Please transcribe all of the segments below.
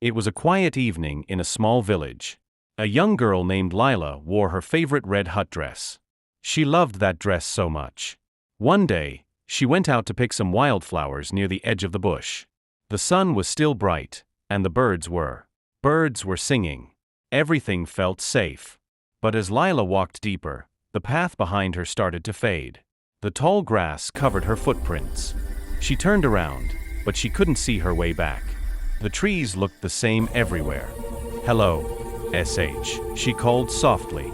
It was a quiet evening in a small village. A young girl named Liala wore her favorite red hut dress. She loved that dress so much. One day, she went out to pick some wildflowers near the edge of the bush. The sun was still bright, and the birds were singing. Everything felt safe. But as Liala walked deeper, the path behind her started to fade. The tall grass covered her footprints. She turned around, but she couldn't see her way back. The trees looked the same everywhere. "Hello, SH," she called softly.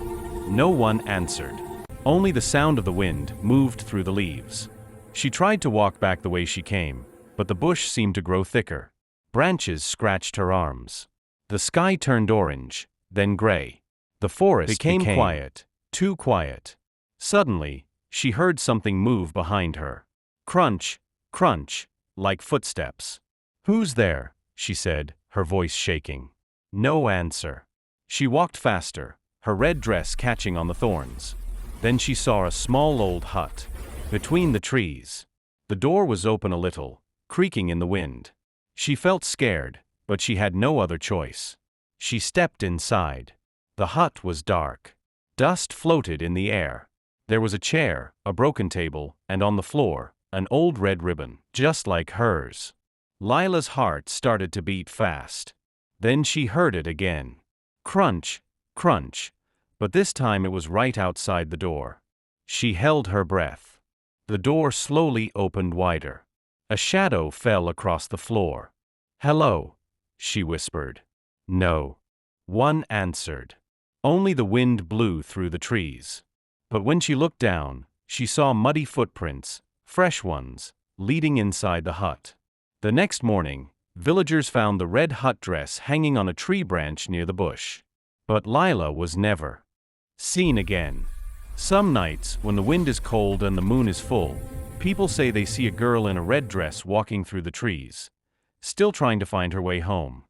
No one answered. Only the sound of the wind moved through the leaves. She tried to walk back the way she came, but the bush seemed to grow thicker. Branches scratched her arms. The sky turned orange, then gray. The forest became quiet, too quiet. Suddenly, she heard something move behind her. Crunch, crunch, like footsteps. "Who's there?" she said, her voice shaking. No answer. She walked faster, her red dress catching on the thorns. Then she saw a small old hut. Between the trees. The door was open a little, creaking in the wind. She felt scared, but she had no other choice. She stepped inside. The hut was dark. Dust floated in the air. There was a chair, a broken table, and on the floor, an old red ribbon, just like hers. Lila's heart started to beat fast. Then she heard it again. Crunch, crunch, but this time it was right outside the door. She held her breath. The door slowly opened wider. A shadow fell across the floor. "Hello," she whispered. No one answered. Only the wind blew through the trees. But when she looked down, she saw muddy footprints, fresh ones, leading inside the hut. The next morning, villagers found the red hut dress hanging on a tree branch near the bush. But Liala was never seen again. Some nights, when the wind is cold and the moon is full, people say they see a girl in a red dress walking through the trees, still trying to find her way home.